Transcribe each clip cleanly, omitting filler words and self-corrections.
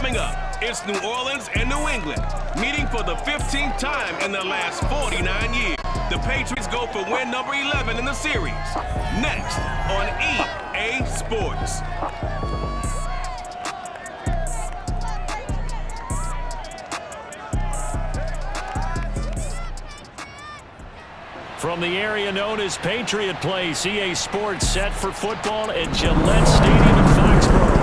Coming up, it's New Orleans and New England meeting for the 15th time in the last 49 years. The Patriots go for win number 11 in the series. Next on EA Sports. From the area known as Patriot Place, EA Sports set for football at Gillette Stadium in Foxborough.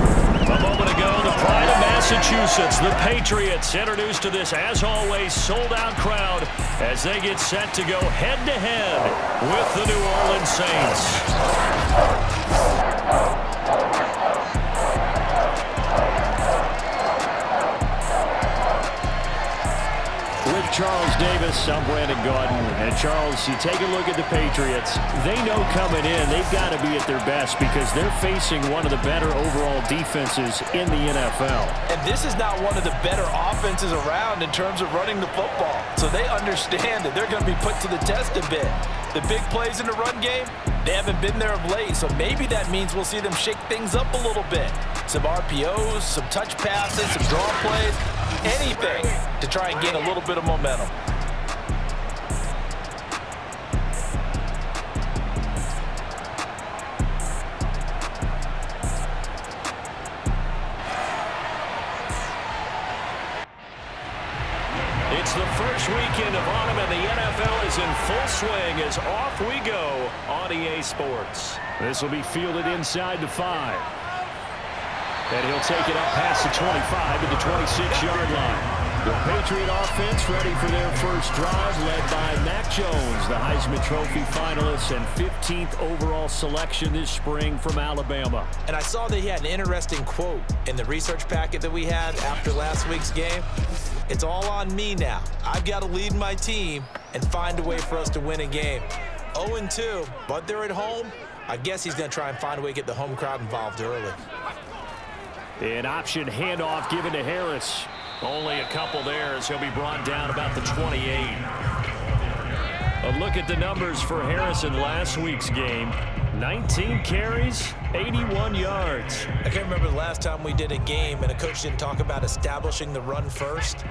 A moment ago, the pride of Massachusetts, the Patriots, introduced to this, as always, sold-out crowd as they get set to go head-to-head with the New Orleans Saints. Charles Davis, I'm Brandon Gaudin. And Charles, you take a look at the Patriots. They know coming in they've got to be at their best because they're facing one of the better overall defenses in the NFL. And this is not one of the better offenses around in terms of running the football. So they understand that they're going to be put to the test a bit. The big plays in the run game, they haven't been there of late. So maybe that means we'll see them shake things up a little bit. Some RPOs, some touch passes, some draw plays. Anything to try and gain a little bit of momentum. It's the first weekend of autumn and the NFL is in full swing as off we go on EA Sports. This will be fielded inside the 5. And he'll take it up past the 25 to the 26-yard line. The Patriot offense ready for their first drive, led by Mac Jones, the Heisman Trophy finalist and 15th overall selection this spring from Alabama. And I saw that he had an interesting quote in the research packet that we had after last week's game. It's all on me now. I've got to lead my team and find a way for us to win a game. 0-2, but they're at home. I guess he's going to try and find a way to get the home crowd involved early. An option handoff given to Harris. Only a couple there as he'll be brought down about the 28. A look at the numbers for Harris in last week's game. 19 carries, 81 yards. I can't remember the last time we did a game and a coach didn't talk about establishing the run first.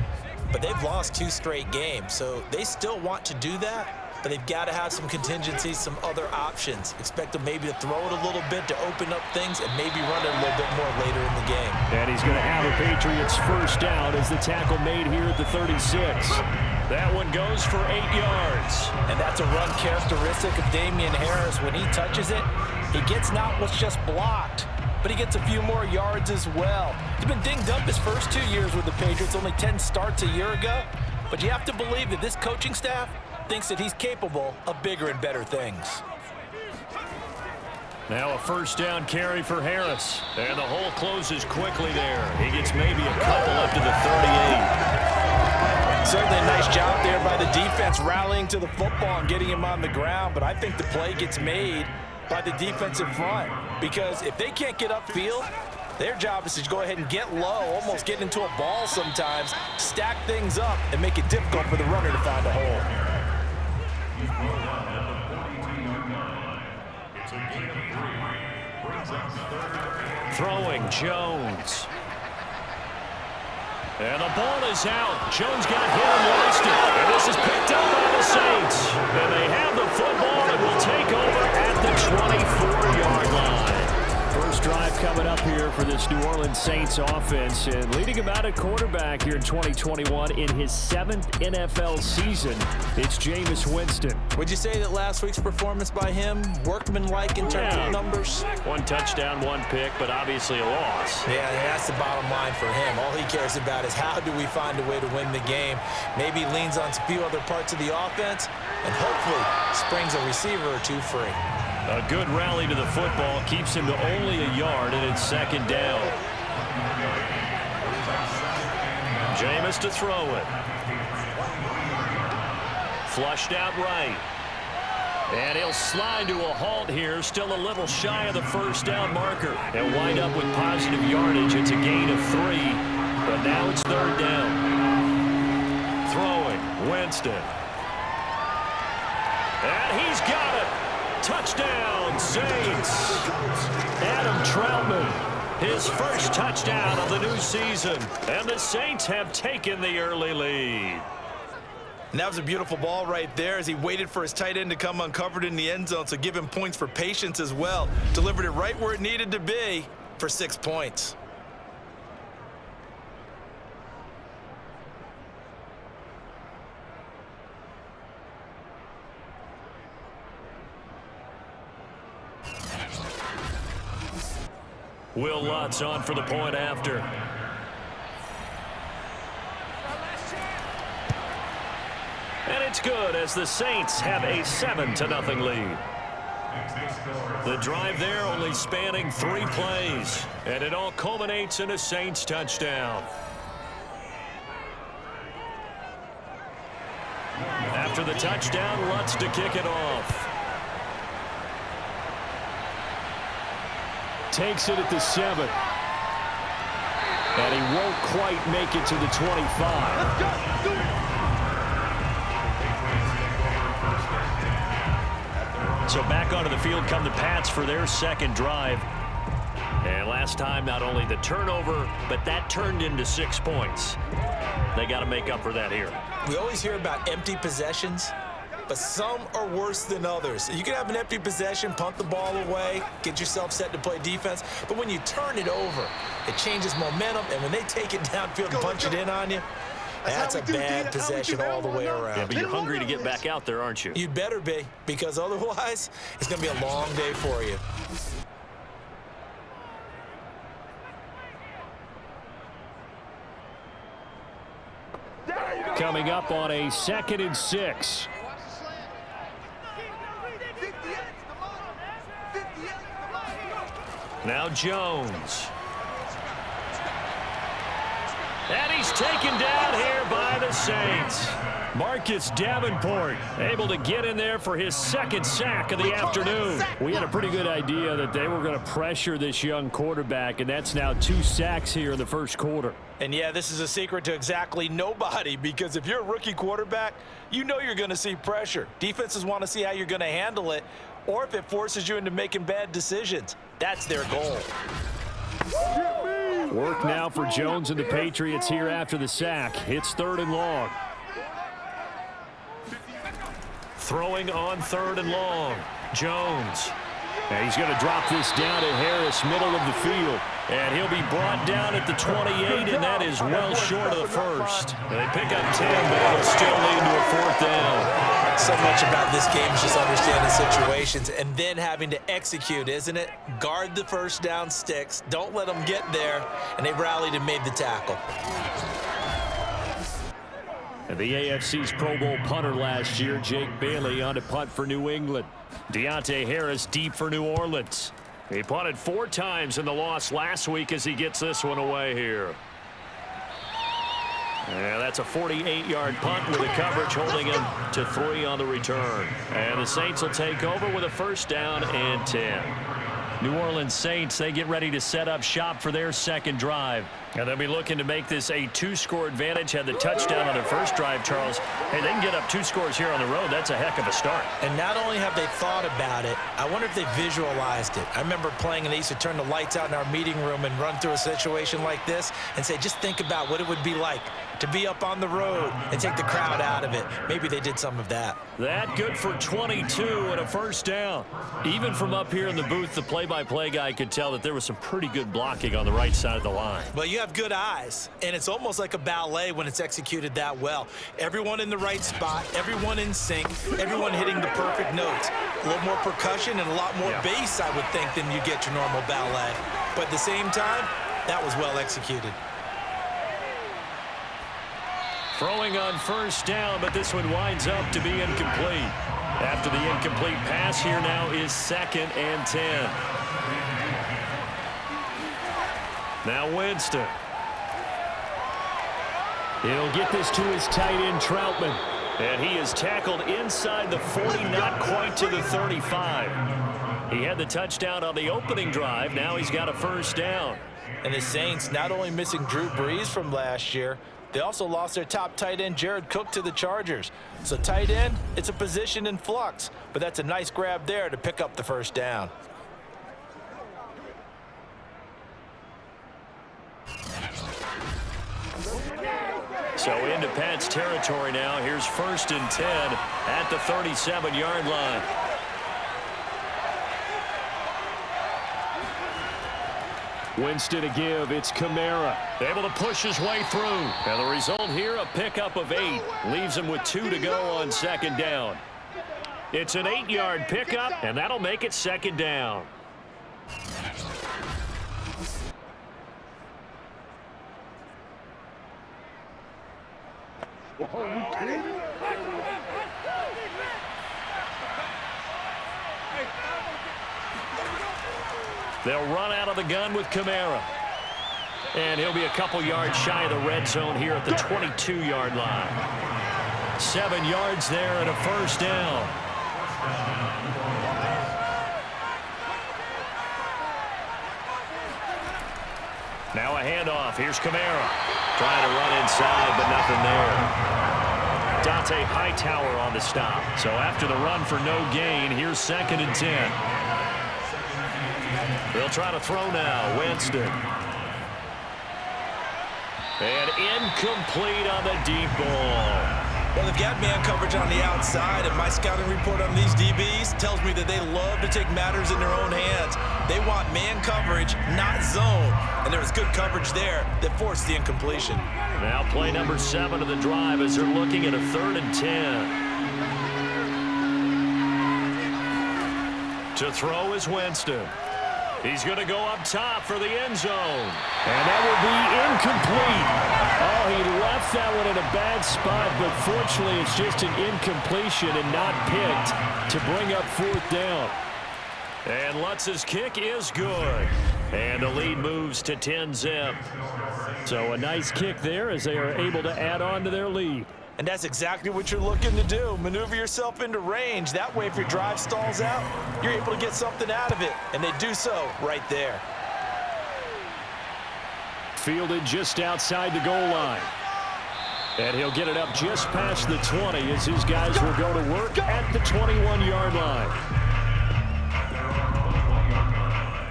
But they've lost 2 straight games, so they still want to do that. But they've got to have some contingencies, some other options. Expect them maybe to throw it a little bit to open up things and maybe run it a little bit more later in the game. And he's going to have a Patriots first down as the tackle made here at the 36. That one goes for 8 yards. And that's a run characteristic of Damian Harris. When he touches it, he gets not what's just blocked, but he gets a few more yards as well. He's been dinged up his first 2 years with the Patriots, only 10 starts a year ago. But you have to believe that this coaching staff thinks that he's capable of bigger and better things. Now a first down carry for Harris. And the hole closes quickly there. He gets maybe a couple up to the 38. Certainly a nice job there by the defense rallying to the football and getting him on the ground. But I think the play gets made by the defensive front. Because if they can't get upfield, their job is to go ahead and get low, almost get into a ball sometimes, stack things up, and make it difficult for the runner to find a hole. Throwing Jones. And the ball is out. Jones got hit and lost it. And this is picked up by the Saints. And they have the football and will take over at the 24-yard line. First drive coming up here for this New Orleans Saints offense. And leading him out at quarterback here in 2021 in his 7th NFL season, it's Jameis Winston. Would you say that last week's performance by him, workmanlike in terms of numbers? 1 touchdown, 1 pick, but obviously a loss. Yeah, that's the bottom line for him. All he cares about is how do we find a way to win the game. Maybe he leans on a few other parts of the offense and hopefully springs a receiver or 2 free. A good rally to the football keeps him to only a yard, and it's second down. Jameis to throw it. Flushed out right. And he'll slide to a halt here, still a little shy of the first down marker. They'll wind up with positive yardage. It's a gain of 3, but now it's third down. Throwing, Winston. And he's got it. Touchdown, Saints. Adam Troutman His first touchdown of the new season. And the Saints have taken the early lead. And that was a beautiful ball right there as he waited for his tight end to come uncovered in the end zone, so give him points for patience as well. Delivered it right where it needed to be for 6 points. Will Lutz on for the point after. And it's good as the Saints have a 7-0 lead. The drive there only spanning 3 plays, and it all culminates in a Saints touchdown. After the touchdown, Lutz to kick it off. Takes it at the 7. And he won't quite make it to the 25. Let's go. Do it. So back onto the field come the Pats for their second drive. And last time, not only the turnover, but that turned into 6 points. They got to make up for that here. We always hear about empty possessions, but some are worse than others. You can have an empty possession, punt the ball away, get yourself set to play defense, but when you turn it over, it changes momentum, and when they take it downfield and punch it in on you, that's a bad possession all the way around. Yeah, but you're hungry to get back out there, aren't you? You'd better be, because otherwise, it's going to be a long day for you. Coming up on a 2nd and 6. Now Jones. And he's taken down here by the Saints. Marcus Davenport able to get in there for his 2nd sack of the afternoon. We had a pretty good idea that they were going to pressure this young quarterback, and that's now 2 sacks here in the first quarter. And yeah, this is a secret to exactly nobody, because if you're a rookie quarterback, you know you're going to see pressure. Defenses want to see how you're going to handle it, or if it forces you into making bad decisions. That's their goal. Work now for Jones and the Patriots here after the sack. It's 3rd and long. Throwing on 3rd and long. Jones. And he's going to drop this down to Harris, middle of the field. And he'll be brought down at the 28, and that is well short of the first. And they pick up 10, but it'll still lead to a 4th down. So much about this game is just understanding situations and then having to execute, isn't it? Guard the first down sticks. Don't let them get there. And they rallied and made the tackle. And the AFC's Pro Bowl punter last year, Jake Bailey, on to punt for New England. Deontay Harris deep for New Orleans. He punted 4 times in the loss last week as he gets this one away here. And that's a 48-yard punt with the coverage holding him to 3 on the return. And the Saints will take over with a 1st down and 10. New Orleans Saints, they get ready to set up shop for their 2nd drive. And they'll be looking to make this a 2-score advantage. Had the touchdown on their first drive, Charles. Hey, they can get up 2 scores here on the road. That's a heck of a start. And not only have they thought about it, I wonder if they visualized it. I remember playing, and they used to turn the lights out in our meeting room and run through a situation like this and say, just think about what it would be like to be up on the road and take the crowd out of it. Maybe they did some of that. That good for 22 and a 1st down. Even from up here in the booth, the play-by-play guy could tell that there was some pretty good blocking on the right side of the line. Well, you have good eyes, and it's almost like a ballet when it's executed that well. Everyone in the right spot, everyone in sync, everyone hitting the perfect notes. A little more percussion and a lot more bass, I would think, than you get your normal ballet. But at the same time, that was well executed. Throwing on 1st down, but this one winds up to be incomplete. After the incomplete pass, here now is 2nd and 10. Now Winston. He'll get this to his tight end, Troutman. And he is tackled inside the 40, not quite to the 35. He had the touchdown on the opening drive. Now he's got a 1st down. And the Saints not only missing Drew Brees from last year, they also lost their top tight end, Jared Cook, to the Chargers. So tight end, it's a position in flux. But that's a nice grab there to pick up the 1st down. So into Pat's territory now. Here's 1st and 10 at the 37-yard line. Winston to give. It's Kamara. Able to push his way through. And the result here, a pickup of 8. Leaves him with 2 to go on 2nd down. It's an 8-yard pickup, and that'll make it 2nd down. They'll run out of the gun with Kamara. And he'll be a couple yards shy of the red zone here at the 22-yard line. 7 yards there and a 1st down. Now a handoff. Here's Kamara. Trying to run inside, but nothing there. Dante Hightower on the stop. So after the run for no gain, here's 2nd and 10. They'll try to throw now. Winston. And incomplete on the deep ball. Well, they've got man coverage on the outside, and my scouting report on these DBs tells me that they love to take matters in their own hands. They want man coverage, not zone. And there was good coverage there that forced the incompletion. Now play number 7 of the drive as they're looking at a 3rd and 10. To throw is Winston. He's going to go up top for the end zone. And that will be incomplete. Oh, he left that one in a bad spot, but fortunately it's just an incompletion and not picked to bring up 4th down. And Lutz's kick is good. And the lead moves to 10-zip. So a nice kick there as they are able to add on to their lead. And that's exactly what you're looking to do. Maneuver yourself into range. That way, if your drive stalls out, you're able to get something out of it. And they do so right there. Fielded just outside the goal line. And he'll get it up just past the 20 as his guys will go to work at the 21-yard line.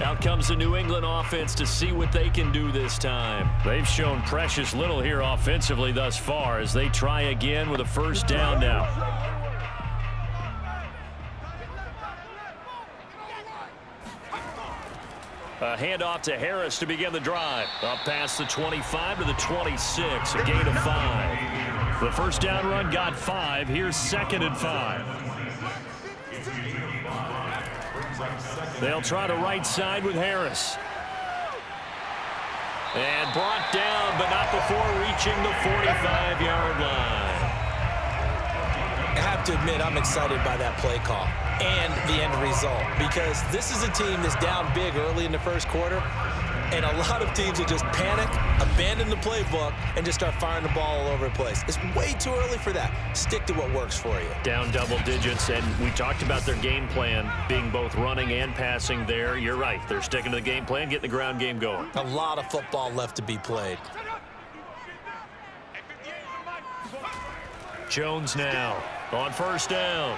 Out comes the New England offense to see what they can do this time. They've shown precious little here offensively thus far as they try again with a 1st down now. A handoff to Harris to begin the drive. Up past the 25 to the 26, a gain of 5. The 1st down run got 5. Here's 2nd and 5. They'll try the right side with Harris. And brought down, but not before reaching the 45-yard line. I have to admit, I'm excited by that play call and the end result, because this is a team that's down big early in the 1st quarter, and a lot of teams will just panic, abandon the playbook, and just start firing the ball all over the place. It's way too early for that. Stick to what works for you. Down double digits, and we talked about their game plan being both running and passing there. You're right. They're sticking to the game plan, getting the ground game going. A lot of football left to be played. Jones now on 1st down.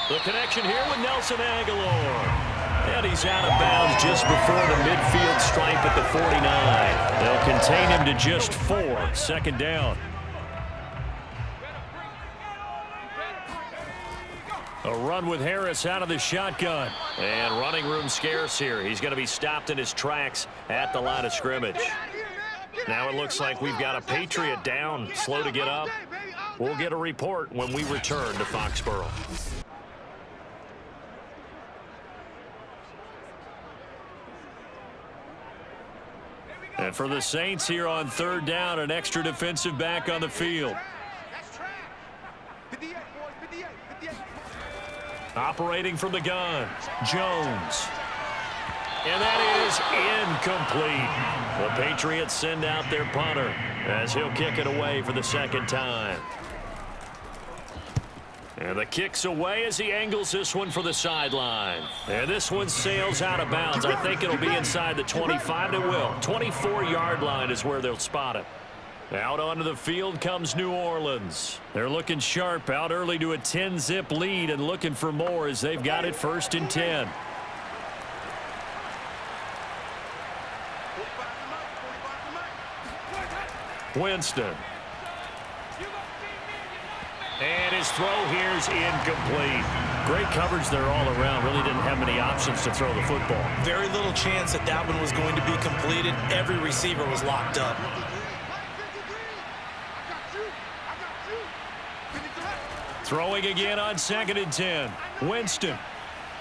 The connection here with Nelson Aguilar. And he's out of bounds just before the midfield stripe at the 49. They'll contain him to just 4. 2nd down. A run with Harris out of the shotgun. And running room scarce here. He's going to be stopped in his tracks at the line of scrimmage. Now it looks like we've got a Patriot down, slow to get up. We'll get a report when we return to Foxborough. And for the Saints here on 3rd down, an extra defensive back on the field. Operating from the gun, Jones. And that is incomplete. The Patriots send out their punter as he'll kick it away for the 2nd time. And the kick's away as he angles this one for the sideline. And this one sails out of bounds. I think it'll be inside the 25. It will. 24-yard line is where they'll spot it. Out onto the field comes New Orleans. They're looking sharp out early to a 10-zip lead and looking for more as they've got it 1st and 10. Winston. And his throw here is incomplete. Great coverage there all around. Really didn't have many options to throw the football. Very little chance that that one was going to be completed. Every receiver was locked up. Throwing again on 2nd and 10. Winston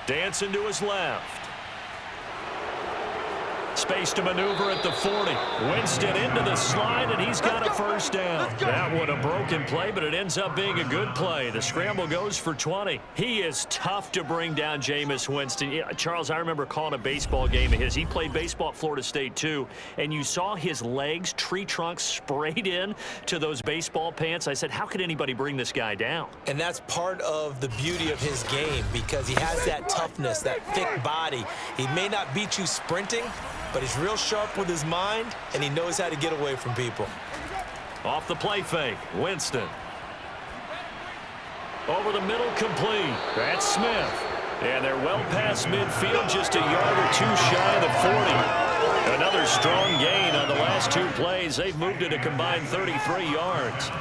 dancing to his left. Space to maneuver at the 40. Winston into the slide, and he's got a first down. That one a broken play, but it ends up being a good play. The scramble goes for 20. He is tough to bring down, Jameis Winston. Yeah, Charles, I remember calling a baseball game of his. He played baseball at Florida State, too, and you saw his legs, tree trunks sprayed in to those baseball pants. I said, how could anybody bring this guy down? And that's part of the beauty of his game because he has that toughness, that thick body. He may not beat you sprinting, but he's real sharp with his mind, and he knows how to get away from people. Off the play fake, Winston. Over the middle, complete. That's Smith. And they're well past midfield, just a yard or two shy of the 40. Another strong gain on the last two plays. They've moved it a combined 33 yards.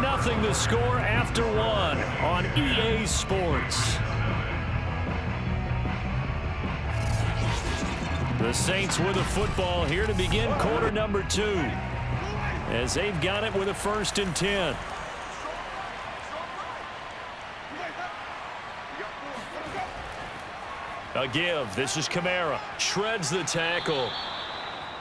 Nothing the score after one on EA Sports. The Saints with a football here to begin quarter number 2 as they've got it with a 1st and 10. A give. This is Kamara. Shreds the tackle.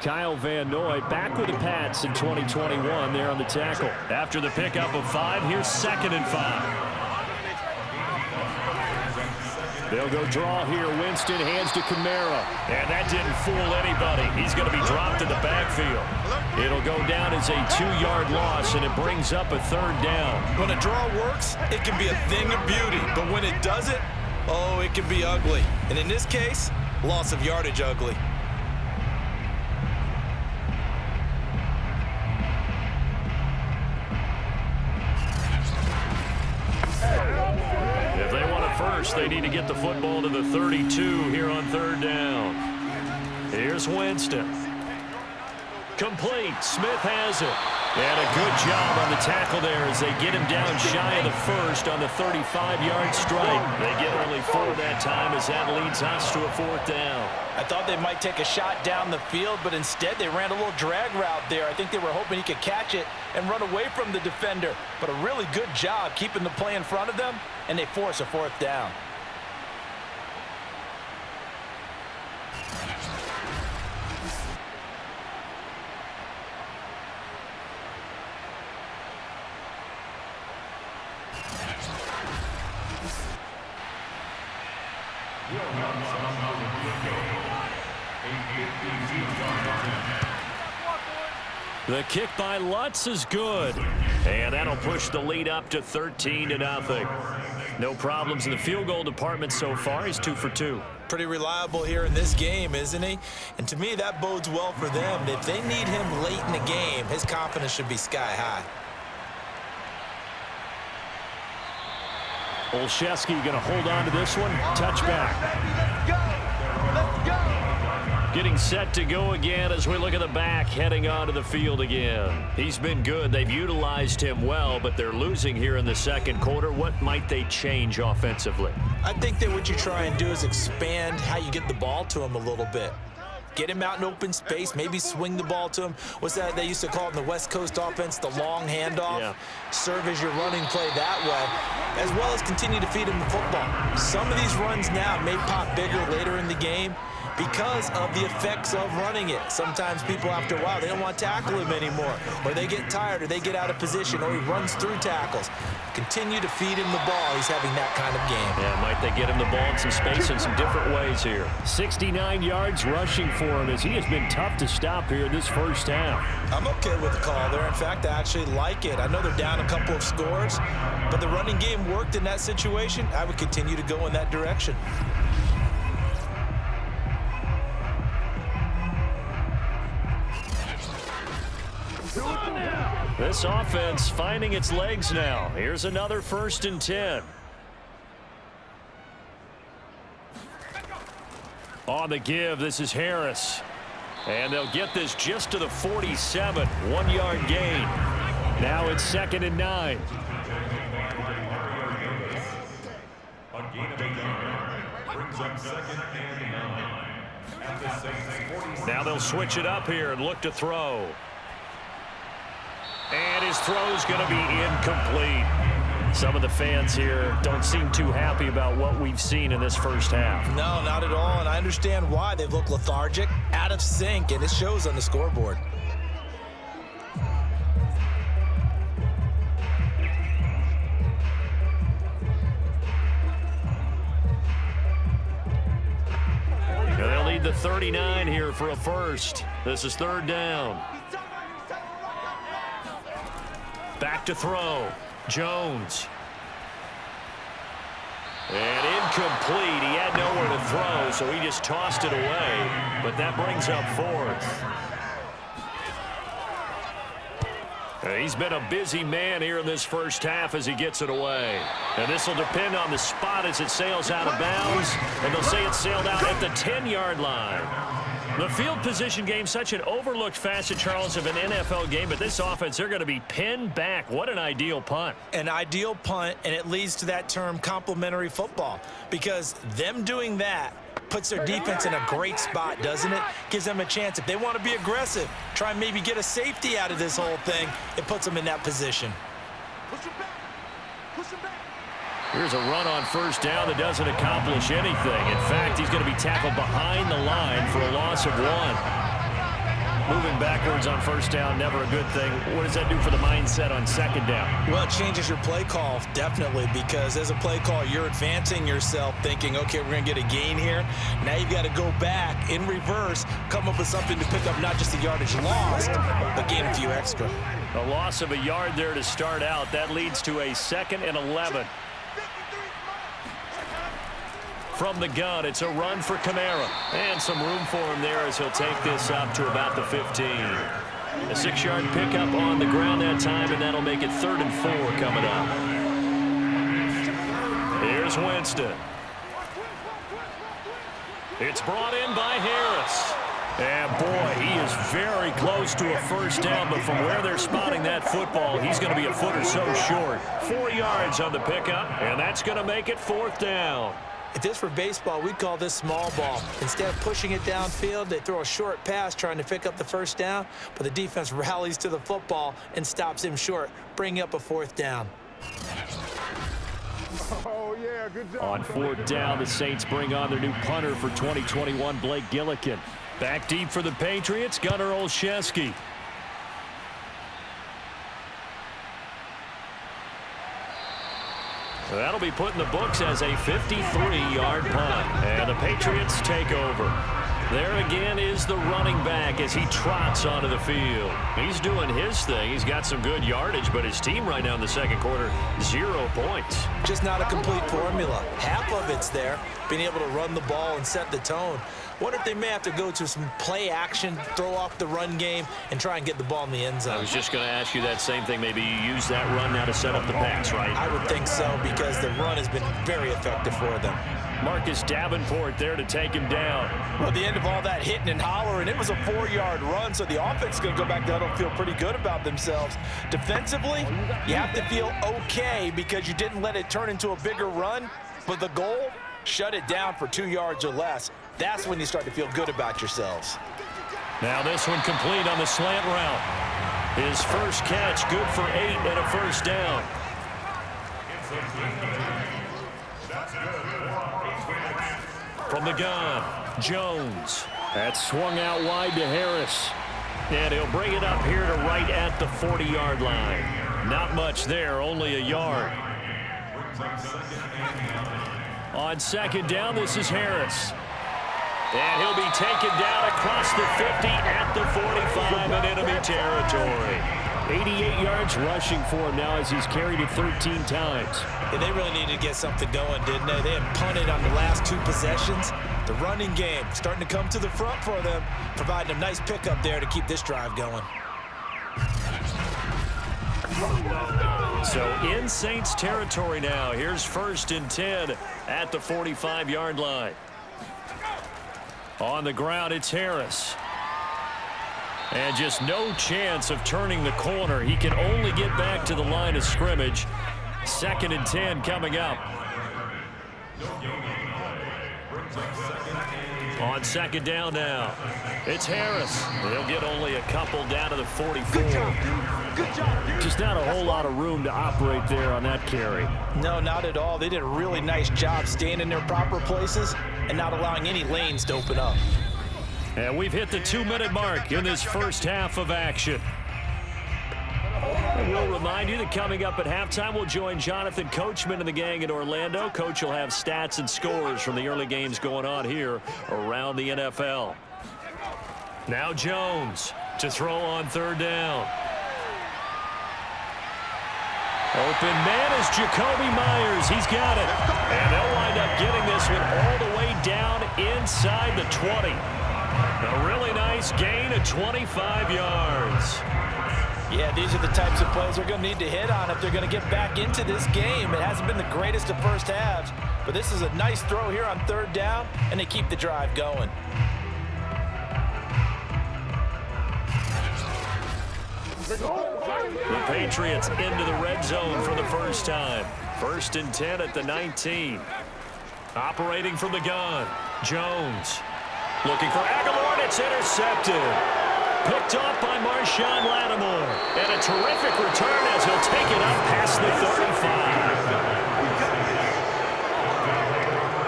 Kyle Van Noy back with the Pats in 2021 there on the tackle. After the pickup of 5, here's 2nd and 5. They'll go draw here. Winston hands to Kamara. And that didn't fool anybody. He's going to be dropped in the backfield. It'll go down as a 2-yard loss, and it brings up a 3rd down. When a draw works, it can be a thing of beauty. But when it doesn't, oh, it can be ugly. And in this case, loss of yardage ugly. They need to get the football to the 32 here on 3rd down. Here's Winston. Complete. Smith has it. And a good job on the tackle there as they get him down shy of the 1st on the 35-yard strike. They get only 4 that time as that leads us to a 4th down. I thought they might take a shot down the field, but instead they ran a little drag route there. I think they were hoping he could catch it and run away from the defender. But a really good job keeping the play in front of them, and they force a 4th down. The kick by Lutz is good. And that'll push the lead up to 13-0. No problems in the field goal department so far. He's 2 for 2. Pretty reliable here in this game, isn't he? And to me, that bodes well for them. If they need him late in the game, his confidence should be sky high. Olszewski going to hold on to this one. Touchback. Let's go. Getting set to go again as we look at the back, heading onto the field again. He's been good. They've utilized him well, but they're losing here in the 2nd quarter. What might they change offensively? I think that what you try and do is expand how you get the ball to him a little bit. Get him out in open space, maybe swing the ball to him. What's that they used to call it in the West Coast offense, the long handoff? Yeah. Serve as your running play that way, as well as continue to feed him the football. Some of these runs now may pop bigger later in the game because of the effects of running it. Sometimes people, after a while, they don't want to tackle him anymore, or they get tired, or they get out of position, or he runs through tackles. Continue to feed him the ball. He's having that kind of game. Yeah, might they get him the ball in some space in some different ways here. 69 yards rushing for him as he has been tough to stop here this first half. I'm okay with the call there. In fact, I actually like it. I know they're down a couple of scores, but the running game worked in that situation. I would continue to go in that direction. This offense finding its legs now. Here's another 1st and 10. On the give, this is Harris. And they'll get this just to the 47. 1-yard gain. Now it's 2nd and 9. A gain of 8 yards brings up 2nd and 9. At the Saints 46. Now they'll switch it up here and look to throw. And his throw's going to be incomplete. Some of the fans here don't seem too happy about what we've seen in this first half. No, not at all, and I understand why. They look lethargic, out of sync, and it shows on the scoreboard. They'll need the 39 here for a first. This is 3rd down. Back to throw. Jones. And incomplete. He had nowhere to throw, so he just tossed it away. But that brings up 4th. He's been a busy man here in this first half as he gets it away. And this will depend on the spot as it sails out of bounds. And they'll say it sailed out at the 10-yard line. The field position game, such an overlooked facet, Charles, of an NFL game. But this offense, they're going to be pinned back. What an ideal punt. An ideal punt, and it leads to that term complementary football. Because them doing that puts their defense in a great spot, doesn't it? Gives them a chance. If they want to be aggressive, try and maybe get a safety out of this whole thing, it puts them in that position. Push him back. Push him back. Here's a run on 1st down that doesn't accomplish anything. In fact, he's going to be tackled behind the line for a loss of 1. Moving backwards on 1st down, never a good thing. What does that do for the mindset on 2nd down? Well, it changes your play call, definitely, because as a play call, you're advancing yourself, thinking, okay, we're going to get a gain here. Now you've got to go back in reverse, come up with something to pick up not just the yardage lost, but gain a few extra. A loss of a yard there to start out. That leads to a 2nd and 11. From the gun, it's a run for Kamara. And some room for him there as he'll take this up to about the 15. A 6-yard pickup on the ground that time, and that'll make it 3rd and 4 coming up. Here's Winston. It's brought in by Harris. And boy, he is very close to a 1st down, but from where they're spotting that football, he's going to be a foot or so short. 4 yards on the pickup, and that's going to make it 4th down. If this were baseball, we'd call this small ball. Instead of pushing it downfield, they throw a short pass trying to pick up the 1st down, but the defense rallies to the football and stops him short, bringing up a 4th down. Oh, yeah, good job. On 4th down, the Saints bring on their new punter for 2021, Blake Gillikin. Back deep for the Patriots, Gunnar Olszewski. That'll be put in the books as a 53-yard punt. And the Patriots take over. There again is the running back as he trots onto the field. He's doing his thing. He's got some good yardage, but his team right now in the 2nd quarter, 0 points. Just not a complete formula. Half of it's there, being able to run the ball and set the tone. Wonder if they may have to go to some play action, throw off the run game, and try and get the ball in the end zone. I was just going to ask you that same thing. Maybe you use that run now to set up the pass, right? I would think so, because the run has been very effective for them. Marcus Davenport there to take him down. Well, the end of all that hitting and hollering, it was a 4-yard run, so the offense is going to go back down and feel pretty good about themselves. Defensively, you have to feel okay because you didn't let it turn into a bigger run, but the goal, shut it down for 2 yards or less. That's when you start to feel good about yourselves. Now this one complete on the slant route. His first catch, good for 8 and a 1st down. From the gun, Jones. That's swung out wide to Harris. And he'll bring it up here to right at the 40-yard line. Not much there, only a yard. On 2nd down, this is Harris. And he'll be taken down across the 50 at the 45 in enemy territory. 88 yards rushing for him now as he's carried it 13 times. Yeah, they really needed to get something going, didn't they? They had punted on the last 2 possessions. The running game starting to come to the front for them, providing a nice pickup there to keep this drive going. So in Saints territory now. Here's 1st and 10 at the 45-yard line. On the ground, it's Harris. And just no chance of turning the corner. He can only get back to the line of scrimmage. 2nd and 10 coming up. On 2nd down now, it's Harris. They'll get only a couple down to the 44. Good job. Just not a whole lot of room to operate there on that carry. No, not at all. They did a really nice job staying in their proper places and not allowing any lanes to open up. And we've hit the 2-minute mark in this first half of action. And we'll remind you that coming up at halftime, we'll join Jonathan Coachman and the gang in Orlando. Coach will have stats and scores from the early games going on here around the NFL. Now Jones to throw on 3rd down. Open man is Jacoby Myers. He's got it. And they'll wind up getting this one all the way down inside the 20. A really nice gain of 25 yards. Yeah, these are the types of plays they're going to need to hit on if they're going to get back into this game. It hasn't been the greatest of first halves, but this is a nice throw here on 3rd down, and they keep the drive going. The Patriots into the red zone for the first time. 1st and 10 at the 19. Operating from the gun, Jones. Looking for Aguilar, and it's intercepted. Picked off by Marshawn Lattimore. And a terrific return as he'll take it up past the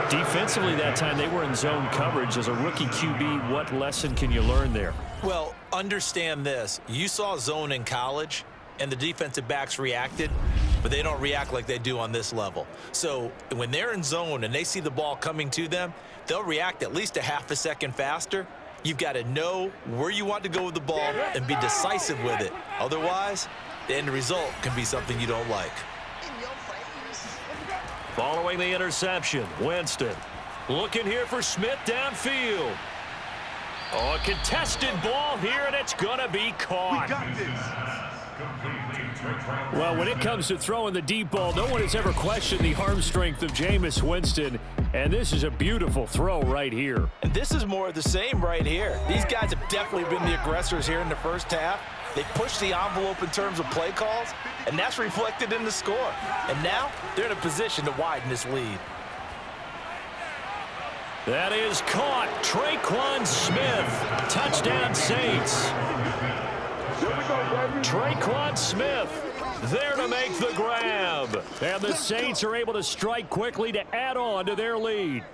35. Defensively that time, they were in zone coverage. As a rookie QB, what lesson can you learn there? Well, understand this. You saw zone in college, and the defensive backs reacted, but they don't react like they do on this level. So when they're in zone and they see the ball coming to them, they'll react at least a half a second faster. You've got to know where you want to go with the ball and be decisive with it. Otherwise, the end result can be something you don't like. Following the interception, Winston looking here for Smith downfield. Oh, a contested ball here, and it's going to be caught. We got this. Well, when it comes to throwing the deep ball, no one has ever questioned the arm strength of Jameis Winston, and this is a beautiful throw right here. And this is more of the same right here. These guys have definitely been the aggressors here in the first half. They pushed the envelope in terms of play calls, and that's reflected in the score. And now they're in a position to widen this lead. That is caught. Traquan Smith. Touchdown, Saints. Traquan Smith there to make the grab. And the Saints are able to strike quickly to add on to their lead.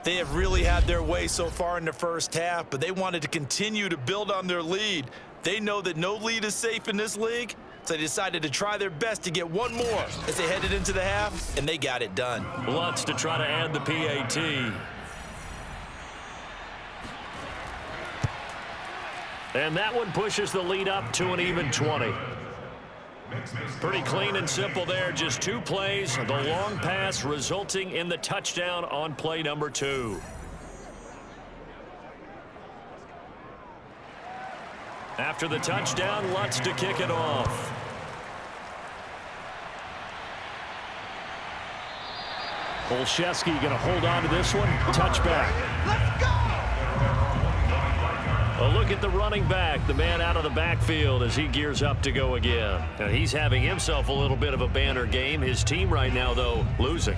They have really had their way so far in the first half, but they wanted to continue to build on their lead. They know that no lead is safe in this league, so they decided to try their best to get one more as they headed into the half, and they got it done. Lutz to try to add the PAT. And that one pushes the lead up to an even 20. Pretty clean and simple there. Just 2 plays. The long pass resulting in the touchdown on play number 2. After the touchdown, Lutz to kick it off. Olszewski going to hold on to this one. Touchback. Let's go. A look at the running back, the man out of the backfield as he gears up to go again. And he's having himself a little bit of a banner game. His team right now, though, losing.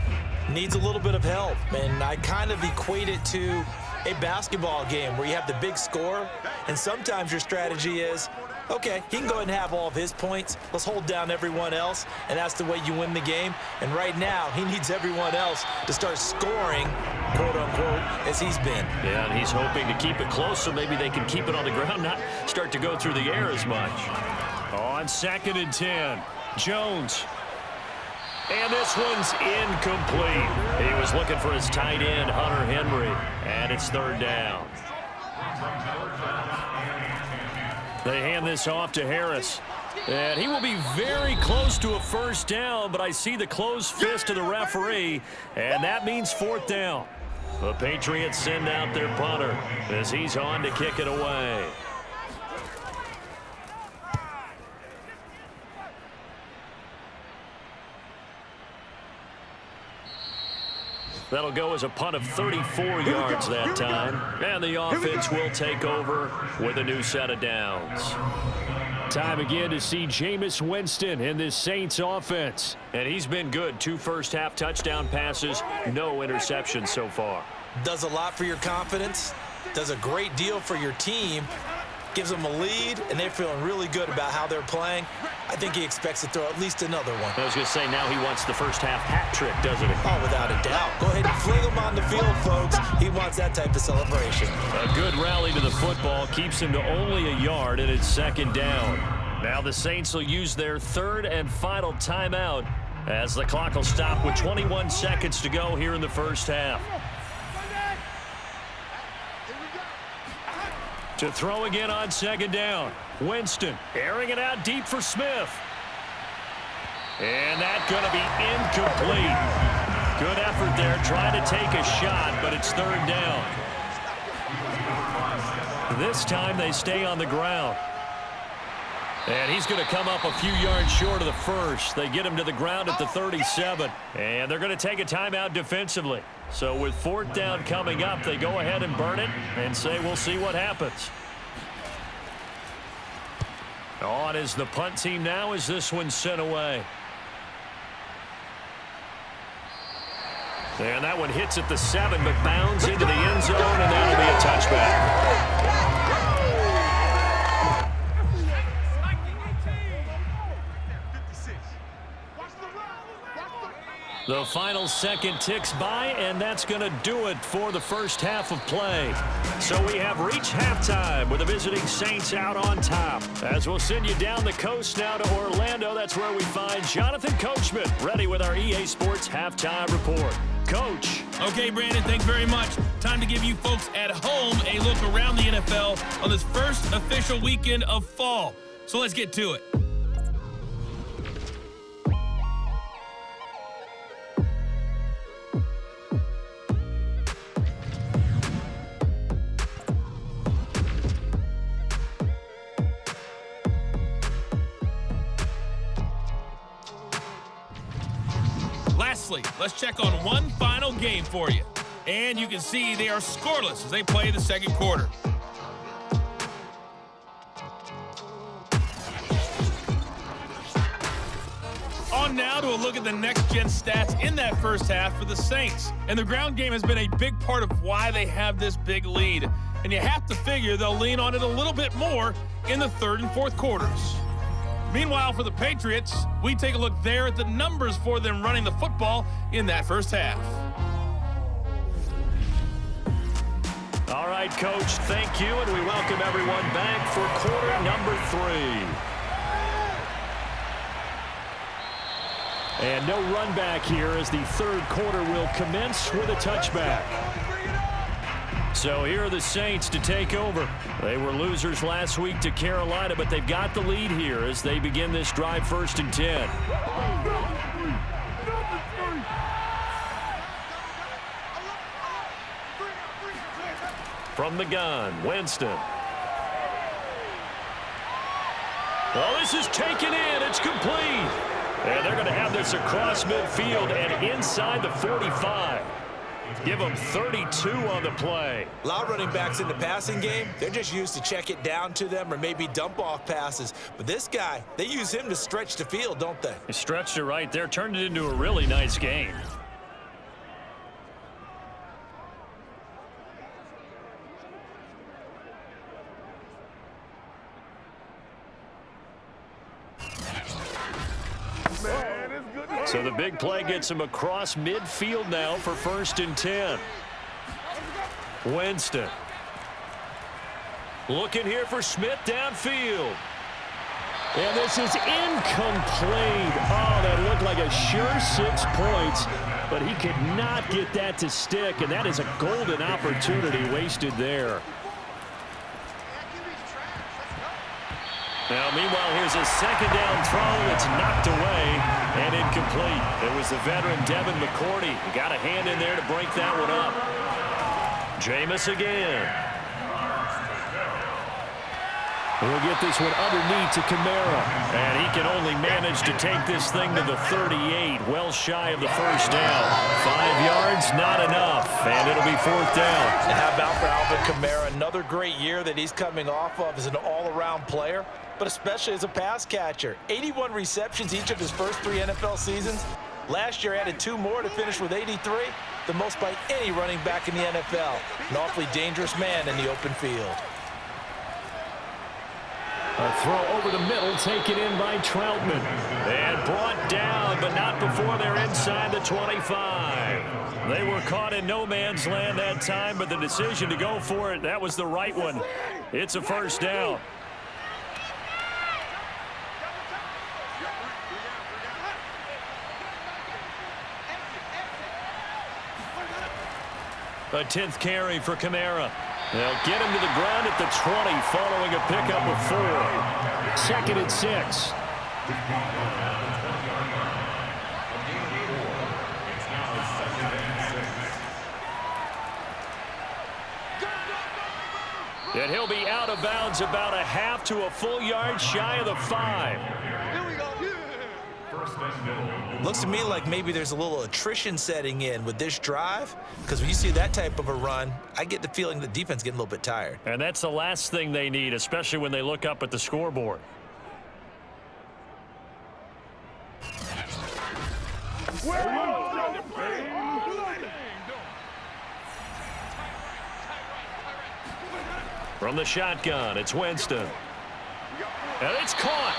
Needs a little bit of help, and I kind of equate it to a basketball game where you have the big score, and sometimes your strategy is, okay, he can go ahead and have all of his points. Let's hold down everyone else, and that's the way you win the game. And right now, he needs everyone else to start scoring, quote-unquote, as he's been. Yeah, and he's hoping to keep it close so maybe they can keep it on the ground, not start to go through the air as much. On 2nd and 10, Jones. And this one's incomplete. He was looking for his tight end, Hunter Henry, and it's 3rd down. They hand this off to Harris. And he will be very close to a first down, but I see the closed fist of the referee, and that means 4th down. The Patriots send out their punter as he's on to kick it away. That'll go as a punt of 34 yards that time. And the offense will take over with a new set of downs. Time again to see Jameis Winston in this Saints offense. And he's been good. 2 first-half touchdown passes, no interceptions so far. Does a lot for your confidence. Does a great deal for your team. Gives them a lead, and they're feeling really good about how they're playing. I think he expects to throw at least another one. I was going to say, now he wants the first-half hat trick, doesn't he? Oh, without a doubt. Go ahead and fling him on the field, folks. He wants that type of celebration. A good rally to the football keeps him to only a yard, and it's 2nd down. Now the Saints will use their 3rd and final timeout as the clock will stop with 21 seconds to go here in the first half. To throw again on 2nd down. Winston airing it out deep for Smith. And that's going to be incomplete. Good effort there, trying to take a shot, but it's 3rd down. This time they stay on the ground. And he's going to come up a few yards short of the first. They get him to the ground at the 37. And they're going to take a timeout defensively. So with 4th down coming up, they go ahead and burn it and say we'll see what happens. On is the punt team now as this one's sent away. And that one hits at the 7 but bounds into the end zone, and that'll be a touchback. The final second ticks by, and that's going to do it for the first half of play. So we have reached halftime with the visiting Saints out on top. As we'll send you down the coast now to Orlando, that's where we find Jonathan Coachman ready with our EA Sports Halftime Report. Coach. Okay, Brandon, thanks very much. Time to give you folks at home a look around the NFL on this first official weekend of fall. So let's get to it. Lastly, let's check on one final game for you. And you can see they are scoreless as they play the second quarter. On now to a look at the next-gen stats in that first half for the Saints. And the ground game has been a big part of why they have this big lead. And you have to figure they'll lean on it a little bit more in the 3rd and 4th quarters. Meanwhile, for the Patriots, we take a look there at the numbers for them running the football in that first half. All right, Coach, thank you, and we welcome everyone back for quarter number 3. And no run back here as the 3rd quarter will commence with a touchback. So here are the Saints to take over. They were losers last week to Carolina, but they've got the lead here as they begin this drive 1st and 10. From the gun, Winston. Well, this is taken in. It's complete. And they're going to have this across midfield and inside the 45. Give them 32 on the play. A lot of running backs in the passing game, they're just used to check it down to them or maybe dump off passes. But this guy, they use him to stretch the field, don't they? He stretched it right there, turned it into a really nice game. So the big play gets him across midfield now for 1st and 10. Winston. Looking here for Smith downfield. And this is incomplete. Oh, that looked like a sure 6 points, but he could not get that to stick, and that is a golden opportunity wasted there. Now, meanwhile, here's a 2nd down throw that's knocked away and incomplete. It was the veteran Devin McCourty. He got a hand in there to break that one up. Jameis again. We'll get this one underneath to Kamara. And he can only manage to take this thing to the 38, well shy of the first down. 5 yards, not enough, and it'll be 4th down. And how about for Alvin Kamara? Another great year that he's coming off of as an all-around player, but especially as a pass catcher. 81 receptions each of his first 3 NFL seasons. Last year added 2 more to finish with 83, the most by any running back in the NFL. An awfully dangerous man in the open field. A throw over the middle, taken in by Troutman. And brought down, but not before they're inside the 25. They were caught in no man's land that time, but the decision to go for it, that was the right one. It's a 1st down. A 10th carry for Kamara. They'll get him to the ground at the 20 following a pickup of 4. 2nd and 6. And he'll be out of bounds about a half to a full yard shy of the 5. Looks to me like maybe there's a little attrition setting in with this drive, because when you see that type of a run, I get the feeling the defense getting a little bit tired. And that's the last thing they need, especially when they look up at the scoreboard. From the shotgun, it's Winston. And it's caught.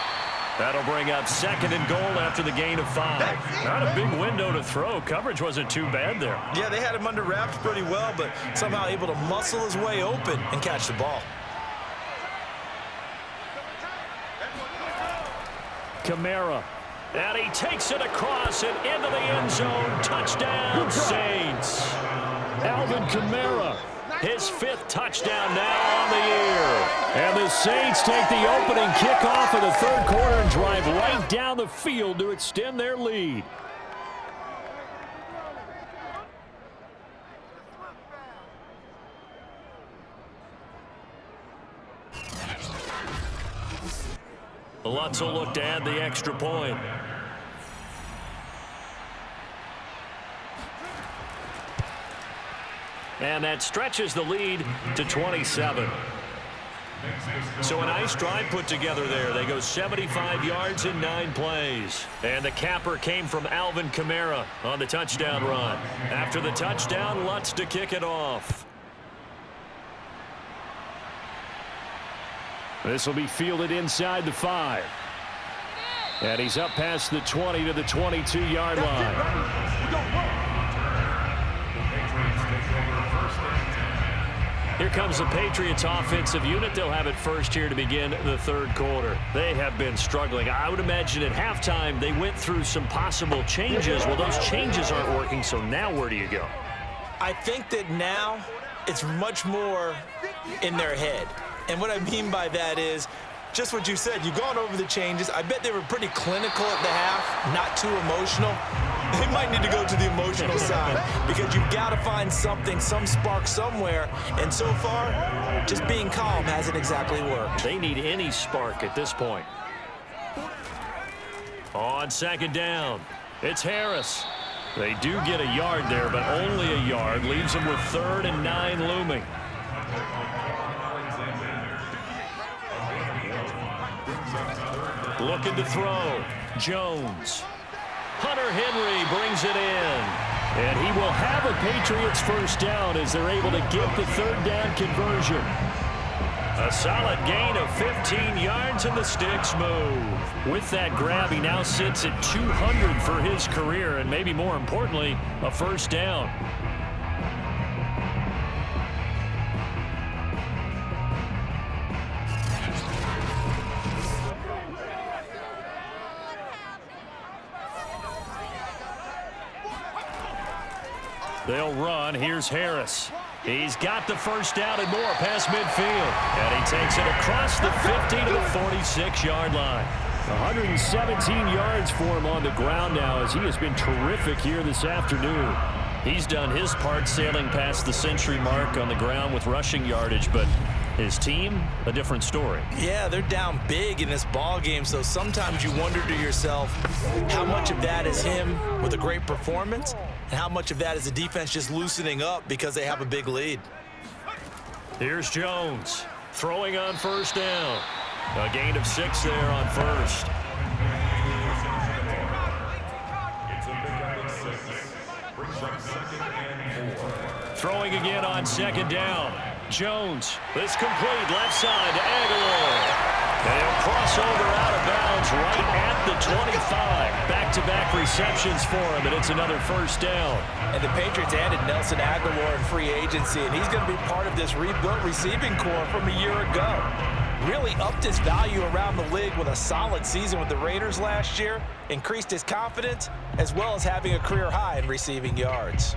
That'll bring up 2nd and goal after the gain of 5. Not a big window to throw. Coverage wasn't too bad there. Yeah, they had him under wraps pretty well, but somehow able to muscle his way open and catch the ball. Kamara. And he takes it across and into the end zone. Touchdown, Saints. Alvin Kamara. His 5th touchdown now on the year. And the Saints take the opening kickoff of the 3rd quarter and drive right down the field to extend their lead. Lutz will look to add the extra point. And that stretches the lead to 27. So a nice drive put together there. They go 75 yards in 9 plays. And the capper came from Alvin Kamara on the touchdown run. After the touchdown, Lutz to kick it off. This will be fielded inside the 5. And he's up past the 20 to the 22-yard line. Here comes the Patriots offensive unit. They'll have it first here to begin the 3rd quarter. They have been struggling. I would imagine at halftime they went through some possible changes. Well, those changes aren't working, so now where do you go? I think that now it's much more in their head. And what I mean by that is just what you said. You've gone over the changes. I bet they were pretty clinical at the half, not too emotional. They might need to go to the emotional side because you've got to find something, some spark somewhere. And so far, just being calm hasn't exactly worked. They need any spark at this point. On 2nd down, it's Harris. They do get a yard there, but only a yard. Leaves them with 3rd and 9 looming. Looking to throw. Jones. Hunter Henry brings it in. And he will have a Patriots 1st down as they're able to get the 3rd down conversion. A solid gain of 15 yards and the sticks move. With that grab, he now sits at 200 for his career and maybe more importantly, a 1st down. They'll run. Here's Harris. He's got the 1st down and more past midfield. And he takes it across the 50 to the 46-yard line. 117 yards for him on the ground now as he has been terrific here this afternoon. He's done his part sailing past the century mark on the ground with rushing yardage, but His team, a different story. Yeah, they're down big in this ball game, so sometimes you wonder to yourself how much of that is him with a great performance and how much of that is the defense just loosening up because they have a big lead. Here's Jones throwing on first down. A gain of 6 there on first. Throwing again on second down. Jones, this complete left side to Aguilar. They'll cross over out of bounds right at the 25. Back-to-back receptions for him, and it's another first down. And the Patriots added Nelson Aguilar in free agency, and he's going to be part of this rebuilt receiving corps from a year ago. Really upped his value around the league with a solid season with the Raiders last year, increased his confidence, as well as having a career high in receiving yards.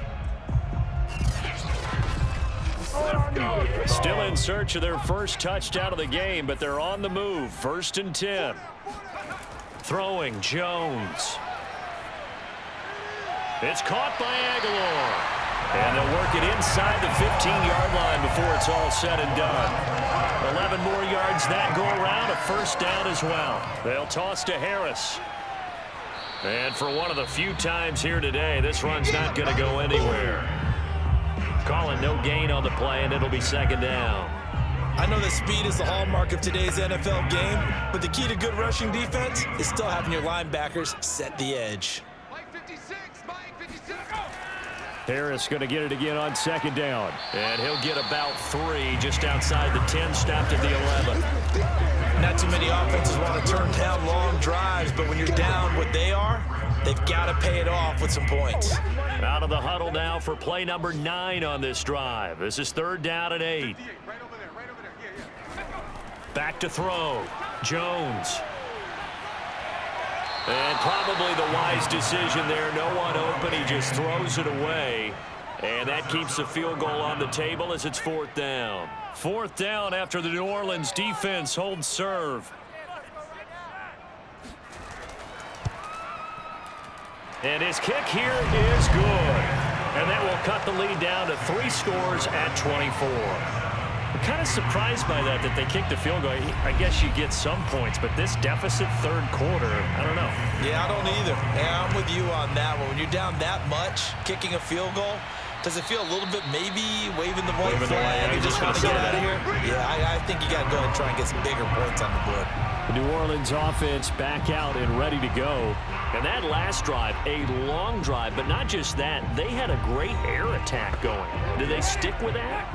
Still in search of their first touchdown of the game, but they're on the move. 1st and 10. Throwing Jones. It's caught by Aguilar. And they'll work it inside the 15-yard line before it's all said and done. 11 more yards that go around, a first down as well. They'll toss to Harris. And for one of the few times here today, this run's not going to go anywhere. Calling no gain on the play, and it'll be second down. I know that speed is the hallmark of today's NFL game, but the key to good rushing defense is still having your linebackers set the edge. Harris going to get it again on second down. And he'll get about 3 just outside the 10, stopped at the 11. Not too many offenses want to turn down long drives, but when you're down what they are, they've got to pay it off with some points. Out of the huddle now for play number 9 on this drive. This is 3rd down and 8. Back to throw. Jones. And probably the wise decision there. No one open. He just throws it away. And that keeps the field goal on the table as it's 4th down. 4th down after the New Orleans defense holds serve. And his kick here is good. And that will cut the lead down to 3 scores at 24. I'm kind of surprised by that they kicked the field goal. I guess you get some points, but this deficit 3rd quarter, I don't know. Yeah, I don't either. Yeah, I'm with you on that one. When you're down that much, kicking a field goal, does it feel a little bit maybe waving the white flag and just trying to get out of here? Yeah, I think you got to go ahead and try and get some bigger points on the board. The New Orleans offense back out and ready to go. And that last drive, a long drive, but not just that. They had a great air attack going. Do they stick with that?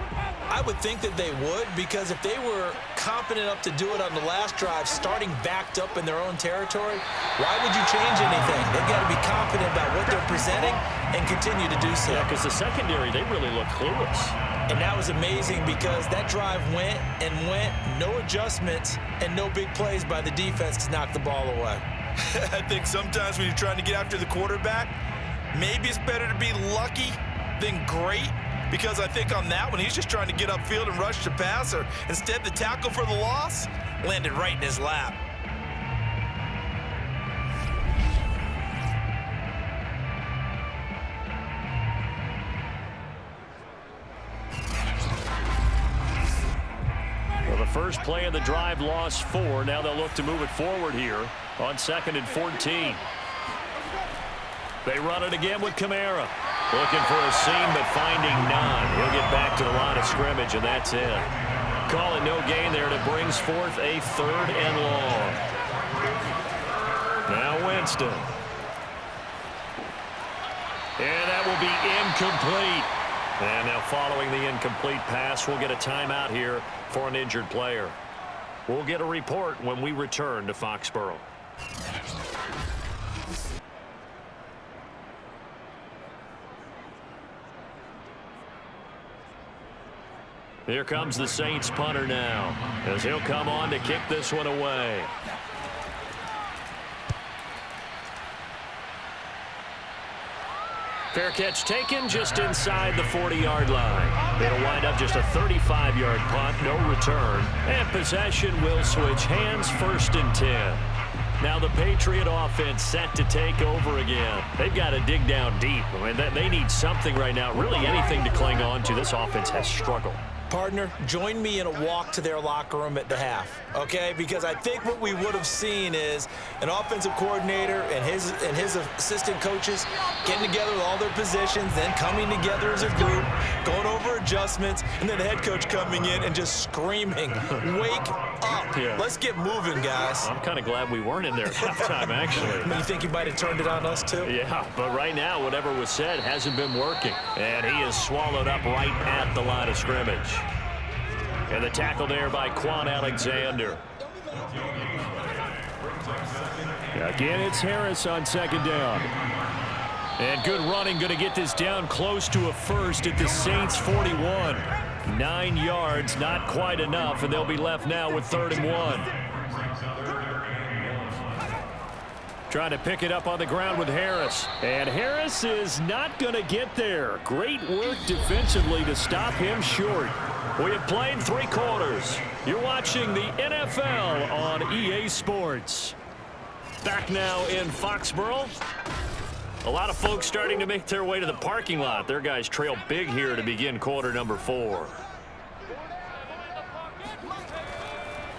I would think that they would, because if they were confident enough to do it on the last drive, starting backed up in their own territory, why would you change anything? They've got to be confident about what they're presenting and continue to do so. Yeah, because the secondary, they really look clueless. And that was amazing because that drive went and went, no adjustments, and no big plays by the defense to knock the ball away. I think sometimes when you're trying to get after the quarterback, maybe it's better to be lucky than great. Because I think on that one, he's just trying to get upfield and rush the passer. Instead, the tackle for the loss landed right in his lap. Well, the first play of the drive lost 4. Now they'll look to move it forward here on 2nd and 14. They run it again with Kamara. Looking for a seam, but finding none. He'll get back to the line of scrimmage, and that's it. Calling no gain there, and it brings forth a 3rd and long. Now Winston. And that will be incomplete. And now following the incomplete pass, we'll get a timeout here for an injured player. We'll get a report when we return to Foxborough. Here comes the Saints punter now, as he'll come on to kick this one away. Fair catch taken just inside the 40-yard line. It'll wind up just a 35-yard punt, no return. And possession will switch hands, 1st and 10. Now the Patriot offense set to take over again. They've got to dig down deep. I mean, they need something right now, really anything to cling on to. This offense has struggled. Partner, join me in a walk to their locker room at the half, okay? Because I think what we would have seen is an offensive coordinator and his assistant coaches getting together with all their positions, then coming together as a group, going over adjustments, and then the head coach coming in and just screaming, "Wake up. Yeah. Let's get moving, guys." I'm kind of glad we weren't in there at halftime, actually. You think he might have turned it on us, too? Yeah, but right now, whatever was said hasn't been working. And he is swallowed up right at the line of scrimmage. And the tackle there by Quan Alexander. Again, it's Harris on second down. And good running, going to get this down close to a first at the Saints 41. 9 yards, not quite enough, and they'll be left now with 3rd and 1. Trying to pick it up on the ground with Harris. And Harris is not going to get there. Great work defensively to stop him short. We have played 3 quarters. You're watching the NFL on EA Sports. Back now in Foxborough. A lot of folks starting to make their way to the parking lot. Their guys trail big here to begin quarter number 4.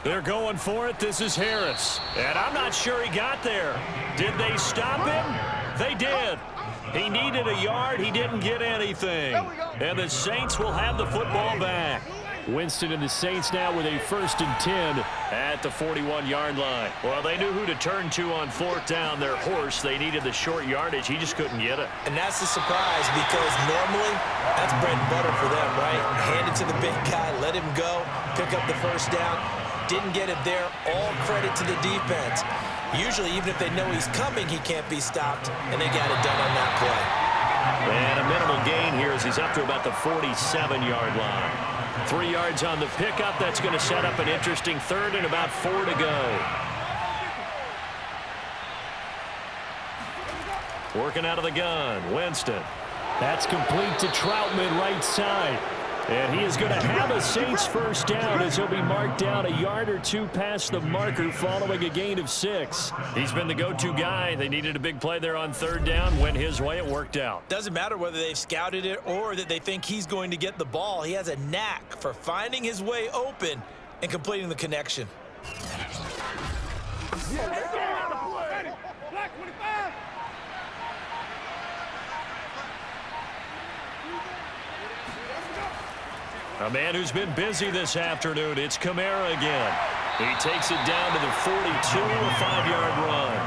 They're going for it. This is Harris. And I'm not sure he got there. Did they stop him? They did. He needed a yard. He didn't get anything. And the Saints will have the football back. Winston and the Saints now with a 1st and 10 at the 41-yard line. Well, they knew who to turn to on 4th down. Their horse, they needed the short yardage. He just couldn't get it. And that's the surprise because normally that's bread and butter for them, right? Hand it to the big guy, let him go, pick up the 1st down. Didn't get it there. All credit to the defense. Usually, even if they know he's coming, he can't be stopped, and they got it done on that play. And a minimal gain here as he's up to about the 47-yard line. 3 yards on the pickup. That's going to set up an interesting 3rd and about 4 to go. Working out of the gun, Winston. That's complete to Troutman, right side. And he is going to have a Saints 1st down as he'll be marked down a yard or 2 past the marker following a gain of 6. He's been the go-to guy. They needed a big play there on 3rd down. Went his way. It worked out. Doesn't matter whether they've scouted it or that they think he's going to get the ball. He has a knack for finding his way open and completing the connection. A man who's been busy this afternoon. It's Kamara again. He takes it down to the 42, a 5-yard run.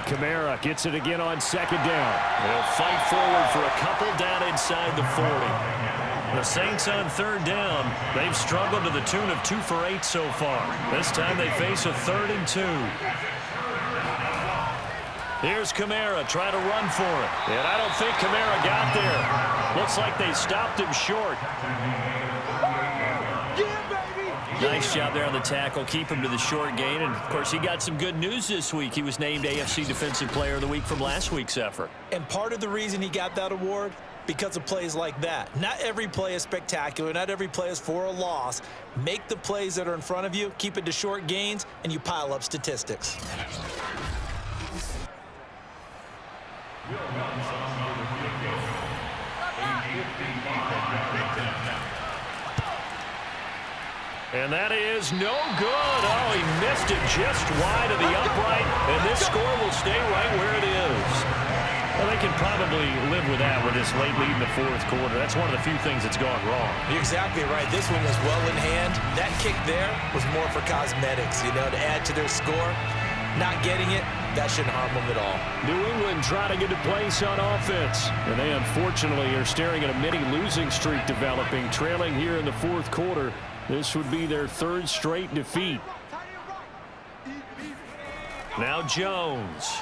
Kamara gets it again on 2nd down. They'll fight forward for a couple down inside the 40. The Saints on 3rd down. They've struggled to the tune of 2 for 8 so far. This time they face a 3rd and 2. Here's Kamara trying to run for it. And I don't think Kamara got there. Looks like they stopped him short. Nice job there on the tackle. Keep him to the short gain. And, of course, he got some good news this week. He was named AFC Defensive Player of the Week from last week's effort. And part of the reason he got that award, because of plays like that. Not every play is spectacular. Not every play is for a loss. Make the plays that are in front of you, keep it to short gains, and you pile up statistics. And that is no good. Oh, he missed it just wide of the upright, and this score will stay right where it is. Well, they can probably live with that with this late lead in the 4th quarter. That's one of the few things that's gone wrong. You're exactly right. This one was well in hand. That kick there was more for cosmetics, you know, to add to their score. Not getting it, that shouldn't harm them at all. New England trying to get a place on offense. And they unfortunately are staring at a mini losing streak developing, trailing here in the 4th quarter. This would be their 3rd straight defeat. Now Jones.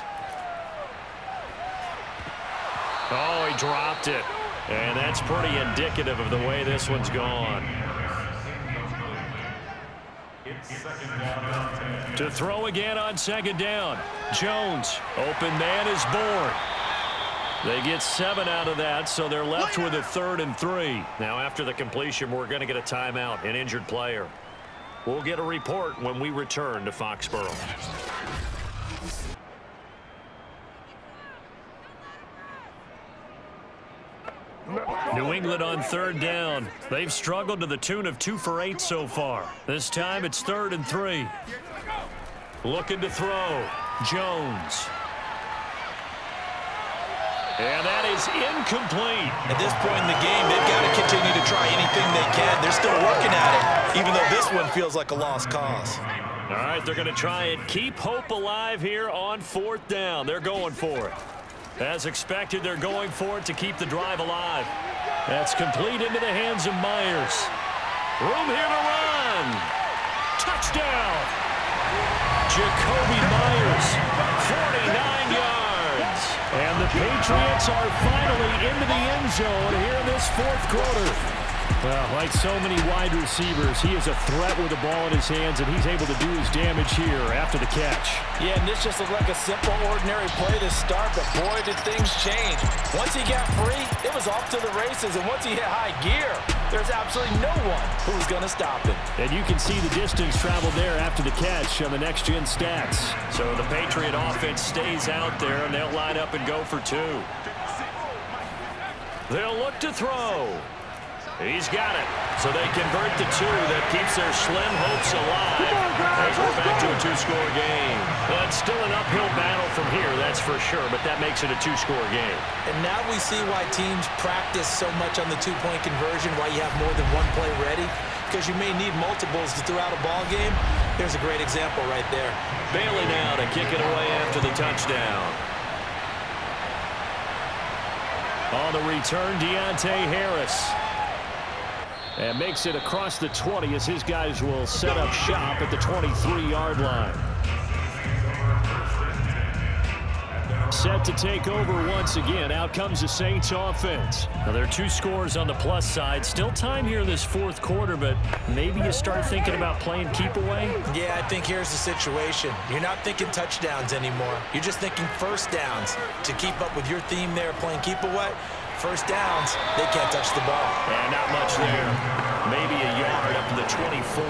Oh, he dropped it. And that's pretty indicative of the way this one's gone. To throw again on 2nd down. Jones, open man is born. They get 7 out of that, so they're left with a 3rd and 3. Now, after the completion, we're going to get a timeout, an injured player. We'll get a report when we return to Foxborough. New England on 3rd down. They've struggled to the tune of 2 for 8 so far. This time it's 3rd and 3. Looking to throw. Jones. And that is incomplete. At this point in the game, they've got to continue to try anything they can. They're still working at it, even though this one feels like a lost cause. All right, they're going to try and keep hope alive here on 4th down. They're going for it. As expected, they're going for it to keep the drive alive. That's complete into the hands of Myers. Room here to run. Touchdown. Jacoby Myers, 49 yards. And the Patriots are finally into the end zone here in this 4th quarter. Well, like so many wide receivers, he is a threat with the ball in his hands, and he's able to do his damage here after the catch. Yeah, and this just looked like a simple, ordinary play to start, but boy, did things change. Once he got free, it was off to the races, and once he hit high gear, there's absolutely no one who was going to stop him. And you can see the distance traveled there after the catch on the next-gen stats. So the Patriot offense stays out there, and they'll line up and go for 2. They'll look to throw. He's got it. So they convert the 2. That keeps their slim hopes alive as we're back to a 2-score game. Well, it's still an uphill battle from here, that's for sure, but that makes it a 2-score game. And now we see why teams practice so much on the 2-point conversion, why you have more than one play ready, because you may need multiples to throw out a ball game. Here's a great example right there. Bailey now to kick it away after the touchdown. On the return, Deontay Harris. And makes it across the 20 as his guys will set up shop at the 23-yard line. Set to take over once again. Out comes the Saints offense. Now there are 2 scores on the plus side. Still time here in this 4th quarter, but maybe you start thinking about playing keep away? Yeah, I think here's the situation. You're not thinking touchdowns anymore. You're just thinking first downs. To keep up with your theme there, playing keep away, first downs, they can't touch the ball. And not much there. Maybe a yard up to the 24.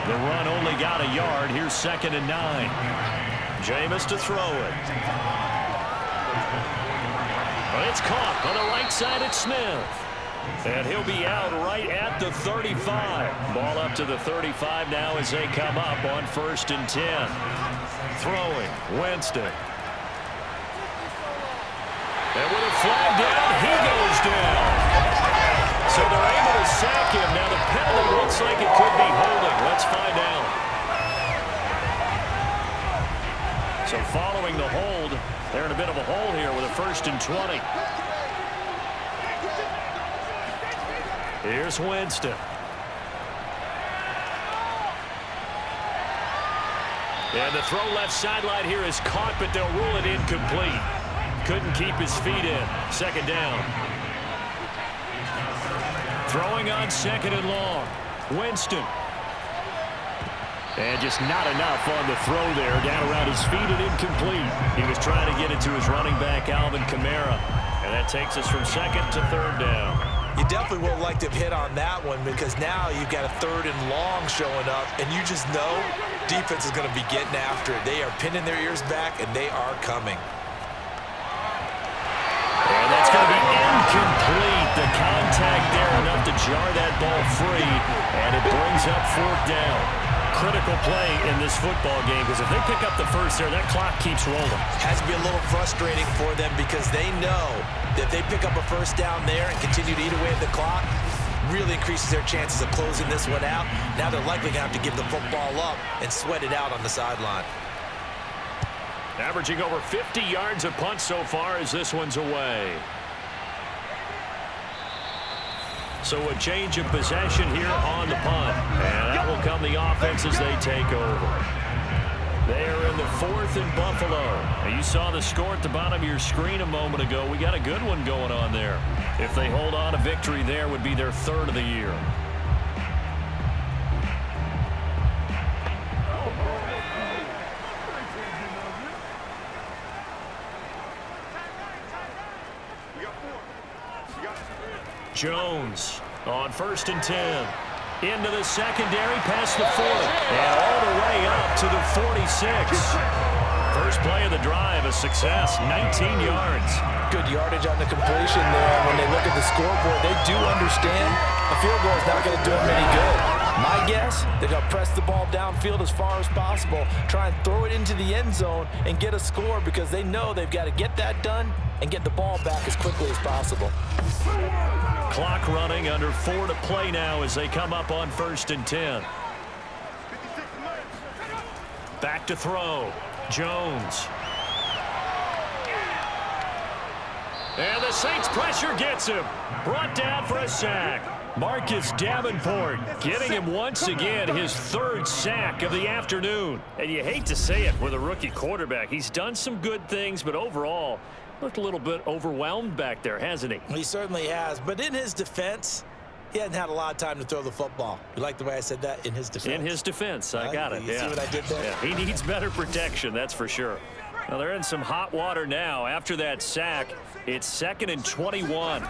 The run only got a yard. Here's 2nd and 9. Jameis to throw it. But it's caught on the right side at Smith. And he'll be out right at the 35. Ball up to the 35 now as they come up on 1st and 10. Throwing, Winston. And with a flag down, he goes down. So they're able to sack him. Now the penalty looks like it could be holding. Let's find out. So following the hold, they're in a bit of a hole here with a 1st and 20. Here's Winston. And the throw left sideline here is caught, but they'll rule it incomplete. Couldn't keep his feet in. 2nd down. Throwing on 2nd and long. Winston. And just not enough on the throw there. Down around his feet and incomplete. He was trying to get it to his running back, Alvin Kamara. And that takes us from 2nd to 3rd down. You definitely would have liked to have hit on that one, because now you've got a 3rd and long showing up, and you just know defense is going to be getting after it. They are pinning their ears back, and they are coming. And that's going to be incomplete. The contact there enough to jar that ball free, and it brings up 4th down. Critical play in this football game, because if they pick up the first there, that clock keeps rolling. Has to be a little frustrating for them, because they know that if they pick up a 1st down there and continue to eat away at the clock, really increases their chances of closing this one out. Now they're likely going to have to give the football up and sweat it out on the sideline. Averaging over 50 yards a punt so far as this one's away. So a change of possession here on the punt. And that will come the offense as they take over. They are in the 4th and Buffalo. Now you saw the score at the bottom of your screen a moment ago. We got a good one going on there. If they hold on, a victory there would be their 3rd of the year. Jones on 1st and 10. Into the secondary, past the 40. And all the way up to the 46. First play of the drive, a success, 19 yards. Good yardage on the completion there. When they look at the scoreboard, they do understand a field goal is not going to do them any good. My guess, they're going to press the ball downfield as far as possible, try and throw it into the end zone and get a score because they know they've got to get that done and get the ball back as quickly as possible. Clock running, under 4 to play now as they come up on 1st and 10. Back to throw. Jones. And the Saints pressure gets him. Brought down for a sack. Marcus Davenport getting him once again his 3rd sack of the afternoon. And you hate to say it with a rookie quarterback. He's done some good things, but overall looked a little bit overwhelmed back there, hasn't he? He certainly has. But in his defense, he hadn't had a lot of time to throw the football. You like the way I said that? In his defense. In his defense. I got it. You see what I did there? Yeah, he needs better protection, that's for sure. Well, they're in some hot water now. After that sack, it's 2nd and 21.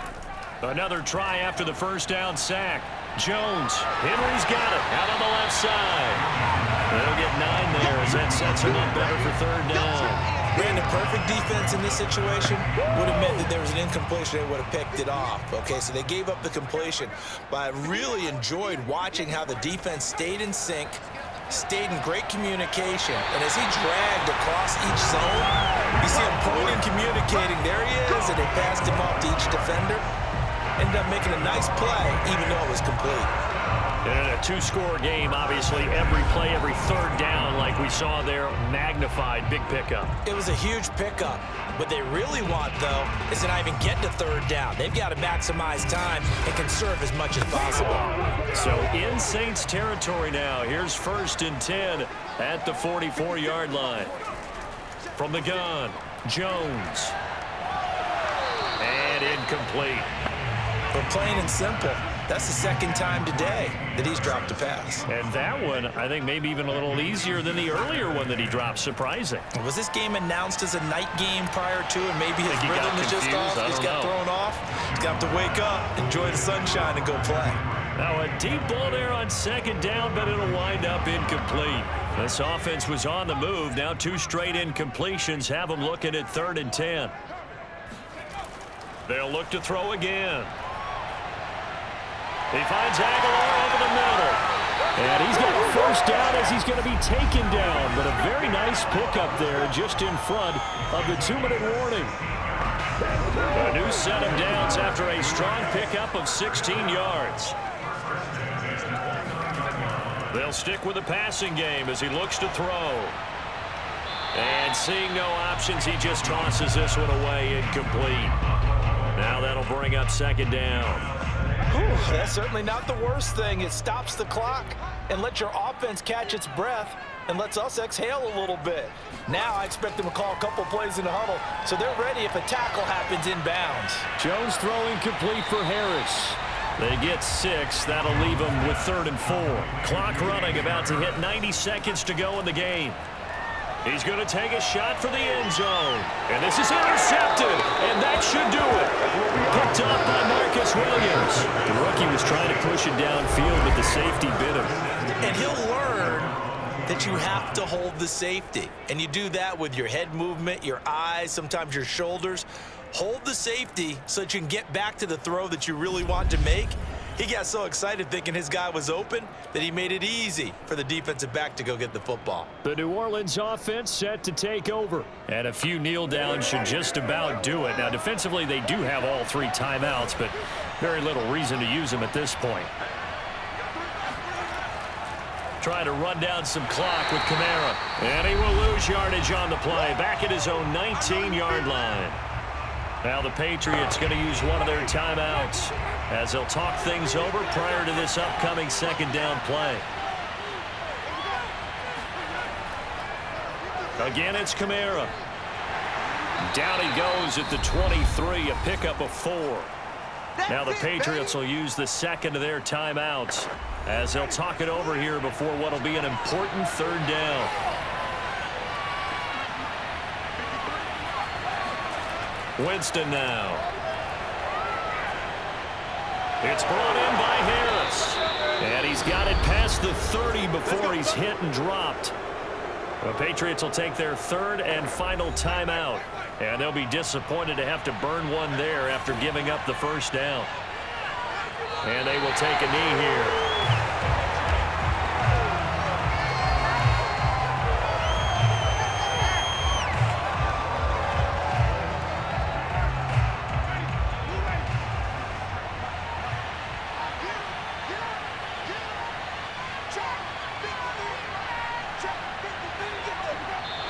Another try after the first down sack. Jones. Henry's got it. Out on the left side. They'll get 9 there as that sets him up better for 3rd down. Brandon, perfect defense in this situation would have meant that there was an incompletion. They would have picked it off. Okay, so they gave up the completion. But I really enjoyed watching how the defense stayed in sync, stayed in great communication. And as he dragged across each zone, you see him pointing, communicating. There he is, and they passed him off to each defender. Ended up making a nice play, even though it was complete. In a 2-score game, obviously, every play, every 3rd down, like we saw there, magnified, big pickup. It was a huge pickup. What they really want, though, is to not even get to 3rd down. They've got to maximize time and conserve as much as possible. So in Saints territory now, here's 1st and 10 at the 44-yard line. From the gun, Jones. And incomplete. But plain and simple, that's the 2nd time today that he's dropped a pass. And that one, I think, maybe even a little easier than the earlier one that he dropped. Surprising. Was this game announced as a night game prior to, and maybe his rhythm is just off? He's got thrown off. He's got to wake up, enjoy the sunshine, and go play. Now a deep ball there on 2nd down, but it'll wind up incomplete. This offense was on the move. Now 2 straight incompletions have them looking at 3rd and 10. They'll look to throw again. He finds Aguilar over the middle. And he's got a 1st down as he's going to be taken down. But a very nice pickup there just in front of the 2-minute warning. A new set of downs after a strong pickup of 16 yards. They'll stick with the passing game as he looks to throw. And seeing no options, he just tosses this one away, incomplete. Now that'll bring up 2nd down. Whew, that's certainly not the worst thing. It stops the clock and lets your offense catch its breath and lets us exhale a little bit. Now I expect them to call a couple plays in the huddle so they're ready if a tackle happens inbounds. Jones throwing complete for Harris. They get 6. That'll leave them with 3rd and 4. Clock running, about to hit 90 seconds to go in the game. He's going to take a shot for the end zone. And this is intercepted. And that should do it. Picked up by Marcus Williams. The rookie was trying to push it downfield, but the safety bit him. And he'll learn that you have to hold the safety. And you do that with your head movement, your eyes, sometimes your shoulders. Hold the safety so that you can get back to the throw that you really want to make. He got so excited thinking his guy was open that he made it easy for the defensive back to go get the football. The New Orleans offense set to take over. And a few kneel downs should just about do it. Now, defensively, they do have all 3 timeouts, but very little reason to use them at this point. Trying to run down some clock with Kamara. And he will lose yardage on the play. Back at his own 19-yard line. Now the Patriots going to use one of their timeouts as they'll talk things over prior to this upcoming 2nd down play. Again, it's Kamara. Down he goes at the 23, a pickup of 4. Now the Patriots will use the 2nd of their timeouts as they'll talk it over here before what will be an important 3rd down. Winston now. It's brought in by Harris. And he's got it past the 30 before he's hit and dropped. The Patriots will take their third and final timeout. And they'll be disappointed to have to burn one there after giving up the first down. And they will take a knee here.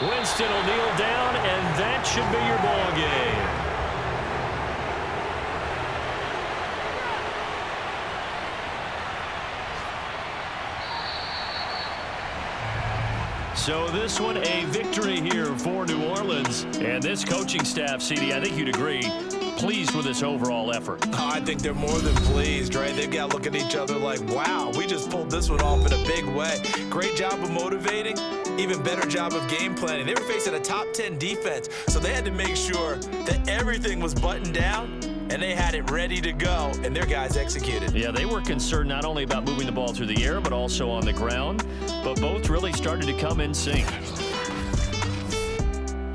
Winston will kneel down, and that should be your ball game. So this one a victory here for New Orleans. And this coaching staff, CD, I think you'd agree, pleased with this overall effort. Oh, I think they're more than pleased, right? They've got to look at each other like, wow, we just pulled this one off in a big way. Great job of motivating. Even better job of game planning. They were facing a top 10 defense, so they had to make sure that everything was buttoned down, and they had it ready to go, and their guys executed. Yeah, they were concerned not only about moving the ball through the air, but also on the ground, but both really started to come in sync.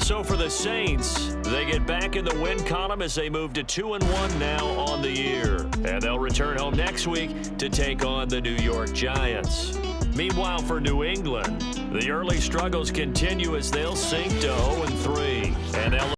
So for the Saints, they get back in the win column as they move to 2-1 now on the year. And they'll return home next week to take on the New York Giants. Meanwhile, for New England, the early struggles continue as they'll sink to 0-3. And they'll